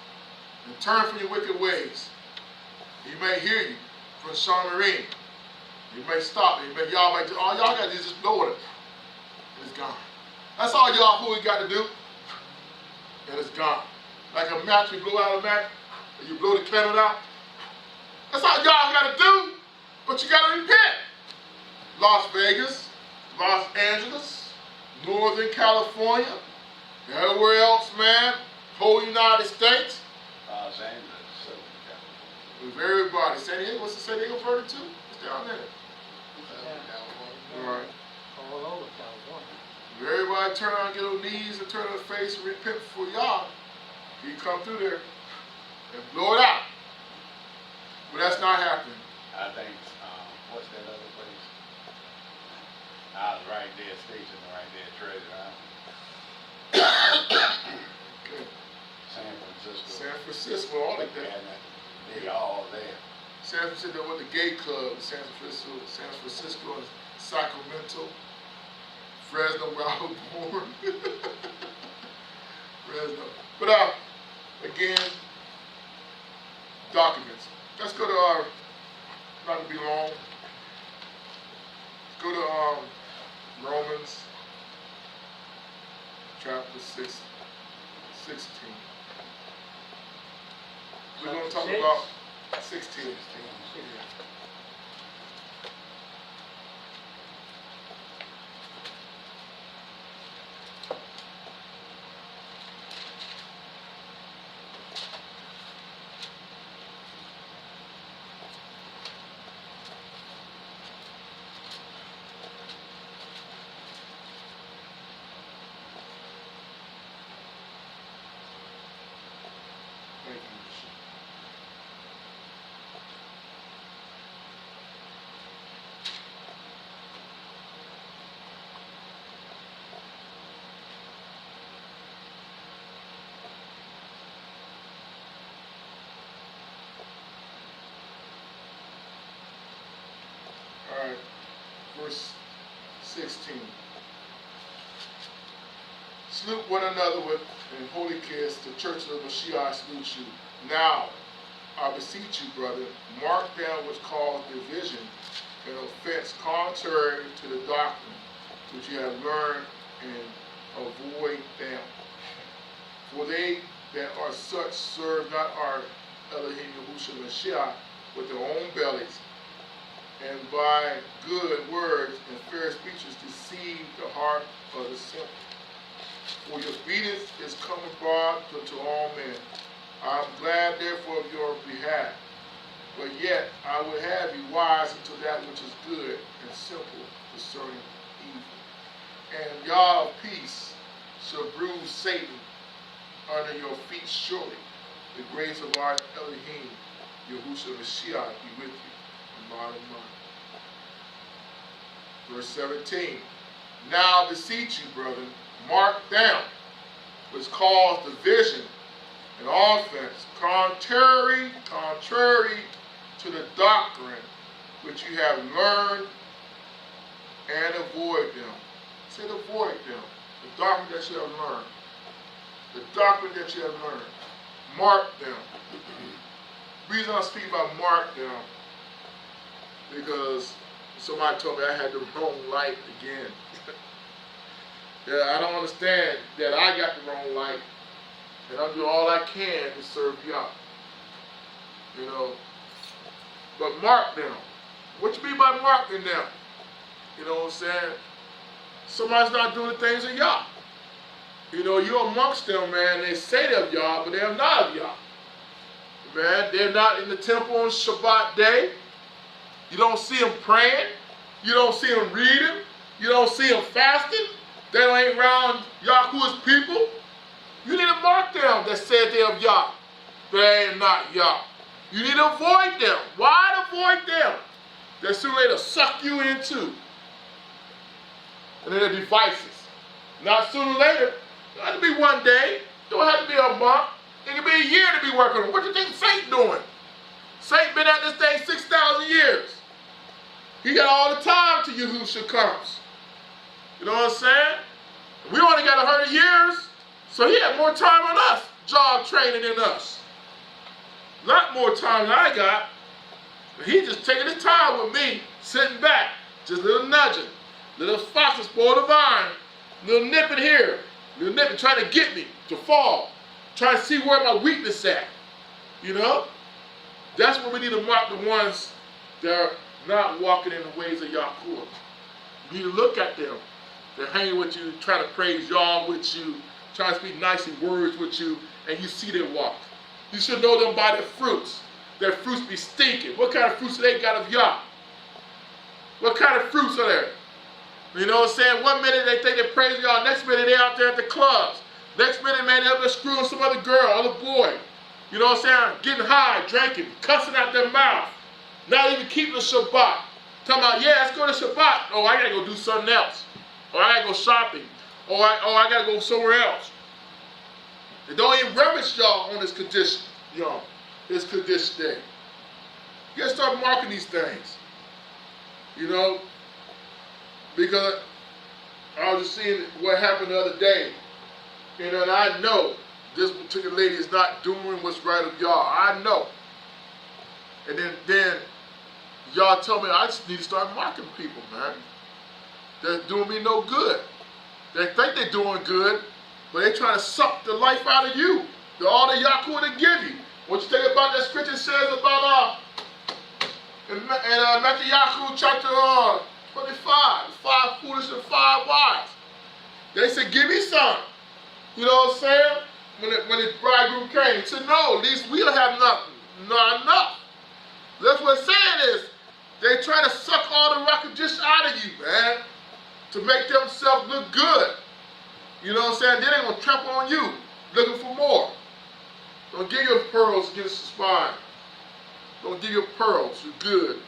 and turn from your wicked ways. He may hear you from Chaney. You may stop it. Y'all might do, all y'all got to do is just blow it. And it's gone. That's all y'all who we got to do. And it's gone. Like a match, you blow out a match, and you blow the candle out. That's all y'all got to do. But you got to repent. Las Vegas, Los Angeles, Northern California, everywhere else, man, whole United States. Los Angeles, Southern California. With everybody. San Diego, what's the San Diego verdict too? It's down there. All right. All over California. If everybody turn around, get on their knees and turn on their face and repent before y'all, he come through there and blow it out. But that's not happening. I think, what's that other place? I was right there, stationed right there, Treasure Island. Okay. San Francisco. San Francisco, all of that. They all there. San Francisco with the gay club, San Francisco and Sacramento, Fresno, where I was born. Fresno. But again, documents. Let's go to our, not going to be long. Let's go to Romans chapter 16. We're going to talk about 16. 17. Salute one another with an holy kiss. The church of Mashiach salutes you. Now, I beseech you, brother, mark down what's called division and offense contrary to the doctrine which you have learned, and avoid them. For they that are such serve not our Elohim Yahushua Mashiach with their own bellies, and by good words and fair speeches deceive the heart of the simple. For your obedience is come abroad unto all men. I am glad therefore of your behalf. But yet I would have you wise into that which is good and simple concerning evil. And Yah of peace shall bruise Satan under your feet surely. The grace of our Elohim, Yahushua Mashiach, be with you. And mine and mine. Verse 17. Now I beseech you, brethren, mark down what's called division and offense, contrary to the doctrine which you have learned, and avoid them. Say avoid them. The doctrine that you have learned. The doctrine that you have learned. Mark them. The reason I speak about mark them, because somebody told me I had the wrong light again. Yeah, I don't understand that I got the wrong light, and I'm doing all I can to serve Yah. You know, but mark them. What you mean by marking them? You know what I'm saying? Somebody's not doing the things of Yah. You know, you're amongst them, man. They say they're of Yah, but they're not of Yah. Man, they're not in the temple on Shabbat day. You don't see them praying. You don't see them reading. You don't see them fasting. They ain't around Yahuwah's people. You need to mark them that said they're of Yah. They ain't not Yah. You need to avoid them. Why avoid them? They're sooner or later suck you into. And then their devices. Not sooner or later. It don't have to be one day. It don't have to be a month. It can be a year to be working on. What do you think Satan doing? Satan been at this thing 6,000 years. He got all the time till Yahushua comes. You know what I'm saying? We only got 100 years, so he had more time on us, job training than us. A lot more time than I got. He just taking his time with me, sitting back, just a little nudging. Little foxes spoil the vine, little nipping here, little nipping trying to get me to fall, trying to see where my weakness at. You know? That's where we need to mark the ones that are not walking in the ways of Yahuwah. You need to look at them. They're hanging with you, trying to praise Yah with you, trying to speak nice words with you, and you see their walk. You should know them by their fruits. Their fruits be stinking. What kind of fruits do they got of Yah? What kind of fruits are there? You know what I'm saying? One minute they think they're praising Yah, next minute they're out there at the clubs. Next minute, man, they're up there screwing some other girl, other boy. You know what I'm saying? Getting high, drinking, cussing out their mouth. Not even keeping the Shabbat. Talking about, yeah, let's go to Shabbat. Oh, I got to go do something else. Or I got to go shopping. Or I got to go somewhere else. They don't even reverence y'all on this condition, y'all. This condition day. You got to start marking these things. You know? Because I was just seeing what happened the other day. You know, and I know this particular lady is not doing what's right of y'all. I know. And then y'all tell me I just need to start marking people, man. They're doing me no good. They think they're doing good, but they're trying to suck the life out of you. All the Yahuwah to give you. What you think about that scripture says about in Matthew chapter 25, 5 foolish and 5 wise. They said, give me some. You know what I'm saying? When the bridegroom came, he said, no, at least we don't have nothing. Not enough. That's what it's saying is, they try to suck all the rocket just out of you, man, to make themselves look good. You know what I'm saying? Then they're going to trample on you, looking for more. Don't give your pearls against the swine. Don't give your pearls, you're good,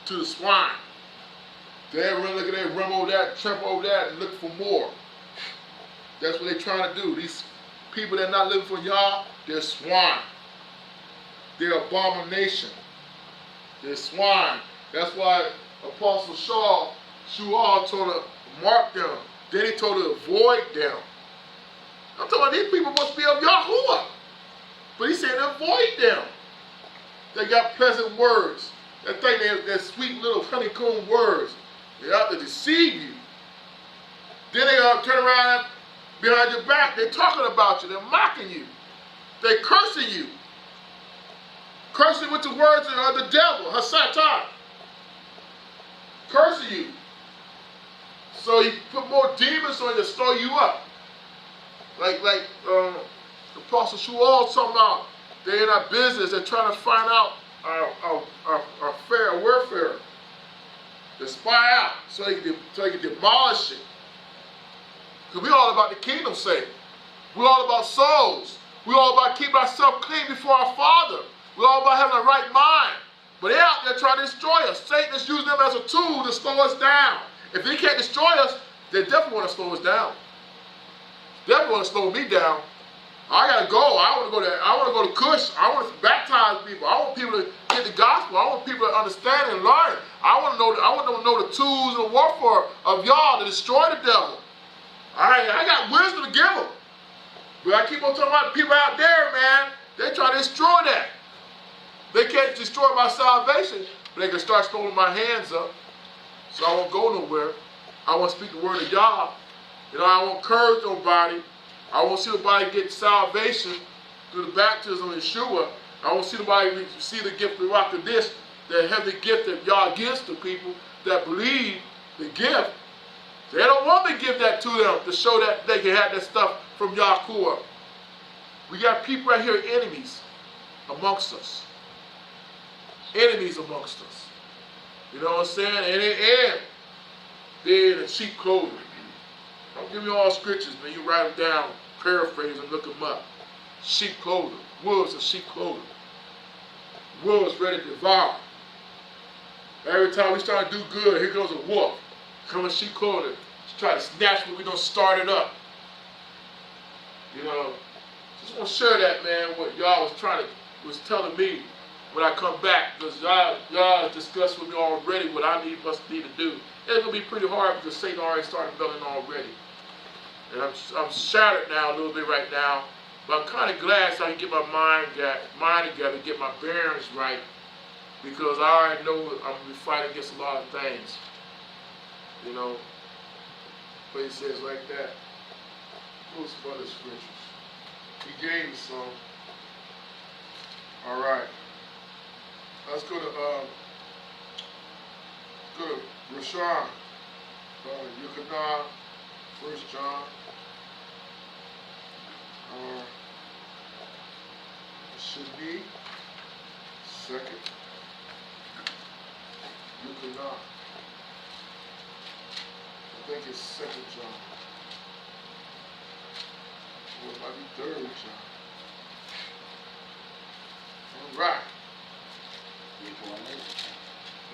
to the swine. They run, look at that, run over that, trample over that, and look for more. That's what they're trying to do. These people that are not living for Yah, they're swine. They're abomination. They're swine. That's why Apostle Shual told mark them. Then he told to avoid them. I'm talking about these people must be of Yahuwah. But he said avoid them. They got pleasant words. That thing, that sweet little honeycomb words. They're out to deceive you. Then they turn around behind your back. They're talking about you. They're mocking you. They're cursing you. Cursing with the words of the devil, Hasatan. Cursing you. So he put more demons on you to stir you up. Like the Apostle Shual talking about, they're in our business. They're trying to find out our welfare. They spy out so they can demolish it. Because we're all about the kingdom's sake. We're all about souls. We're all about keeping ourselves clean before our Father. We're all about having a right mind. But they're out there trying to destroy us. Satan is using them as a tool to slow us down. If they can't destroy us, they definitely want to slow us down. Definitely want to slow me down. I gotta go. I want to go there. I want to go to Kush. I want to baptize people. I want people to get the gospel. I want people to understand and learn. I want them to know the tools and warfare of y'all to destroy the devil. I got wisdom to give them. But I keep on talking about people out there, man. They try to destroy that. They can't destroy my salvation, but they can start throwing my hands up. So I won't go nowhere. I won't speak the word of Yah. I won't encourage nobody. I won't see nobody get salvation through the baptism of Yeshua. I won't see nobody see the gift of Rock of this, that heavenly gift that Yah gives to people that believe the gift. They don't want me to give that to them to show that they can have that stuff from Yahuwah. We got people right here, enemies amongst us. Enemies amongst us. You know what I'm saying? And they're in sheep clothing. Don't give me all scriptures, man. You write them down, paraphrase them, look them up. Sheep clothing. Wolves of sheep clothing. Wolves ready to devour. Every time we start to do good, here goes a wolf. Come in sheep clothing. Try to snatch what we don't start it up. Just want to share that, man, what y'all was telling me when I come back, because y'all discussed with me already what I need to do. It's going to be pretty hard because Satan already started building already. And I'm shattered now a little bit right now, but I'm kind of glad so I can get my mind together, get my bearings right, because I already know I'm going to be fighting against a lot of things. But he says like that. Who's some other scriptures? He gave me some. All right. Let's go to Rashawn, Yukanah, 1 John, should be 2nd Yukanah. I think it's 2nd John. Or it might be 3rd John. All right.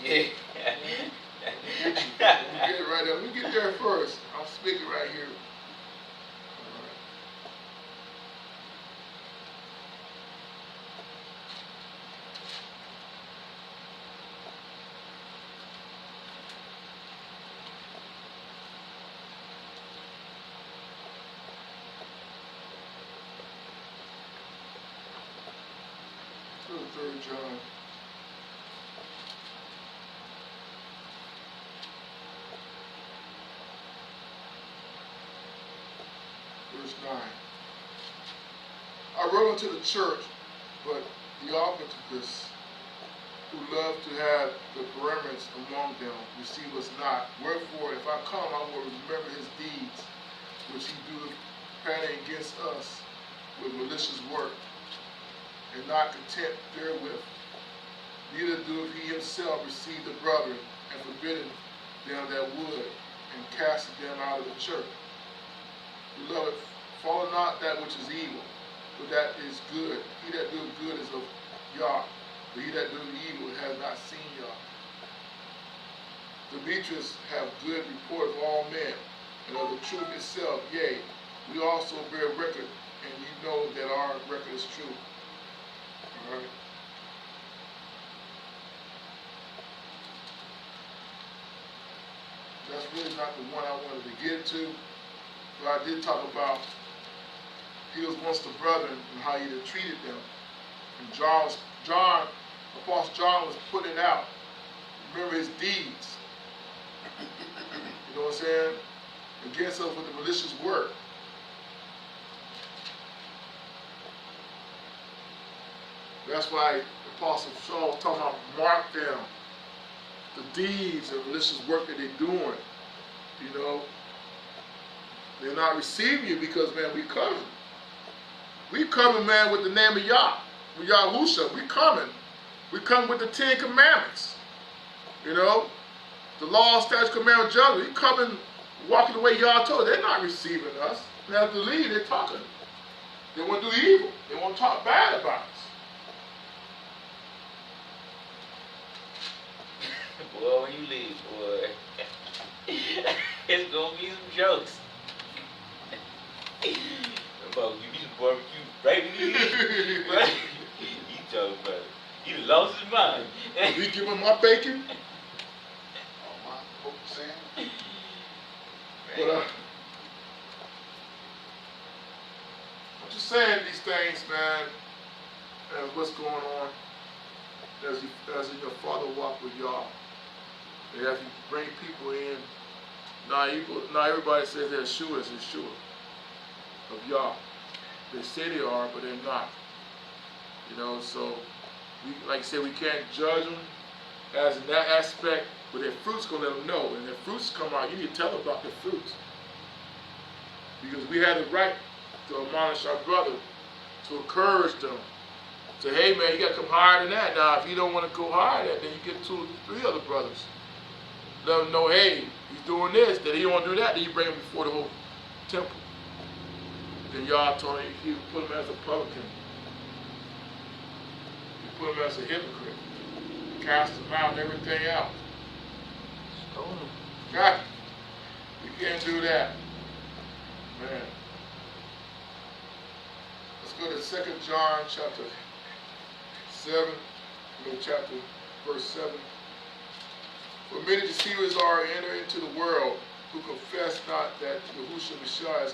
Yeah. Let me get it right up. Let me get there first. I'll speak it right here. All right. Go to 3rd John. Verse 9. I wrote unto the church, but the Theophilus, who love to have the preeminence among them, receive us not. Wherefore, if I come, I will remember his deeds, which he doeth planning against us with malicious work, and not content therewith. Neither doeth he himself receive the brethren, and forbidden them that would, and casting them out of the church. Beloved, follow not that which is evil, but that is good. He that doeth good is of Yah, but he that doeth evil has not seen Yah. Demetrius have good report of all men, and of the truth itself, yea, we also bear record, and you know that our record is true. All right. that's really not the one I wanted to get to. But I did talk about he was once the brethren and how he had treated them. And Apostle John was putting out, remember his deeds. You know what I'm saying? Against us with the malicious work. That's why Apostle Saul was talking about mark them, the deeds and malicious work that they're doing. You know, they're not receiving you because, man, we coming. We coming, man, with the name of Yah, with Yahusha. We coming. We coming with the 10 Commandments. You know, the law, statutes, commandments, judgment. We coming, walking the way Yah told. They're not receiving us. They have to leave. They're talking. They want to do evil. They want to talk bad about us. Boy, when you leave, boy, it's gonna be some jokes. About you be some barbecue right when you leave. Right? You talking about it. He lost his mind. You give him my bacon? Oh, my, what you saying? But I'm just saying these things, man, and what's going on as in your father walk with y'all. And as you bring people in, not everybody says they're sure is sure of y'all. They say they are, but they're not. You know, so we, like I said, we can't judge them as in that aspect, but their fruits gonna let them know. And their fruits come out, you need to tell them about their fruits. Because we had the right to admonish our brother, to encourage them. Say, hey man, you gotta come higher than that. Now, if you don't want to go higher than that, then you get 2 or 3 other brothers. Let them know, hey, he's doing this, then he don't want to do that, then you bring him before the whole temple. Then y'all told him he put him as a publican. You put him as a hypocrite. Cast him out and everything else. Stone him. God, you can't do that. Man. Let's go to 2 John chapter 7, verse 7. For many deceivers are entered into the world who confess not that Yahushua Messiah is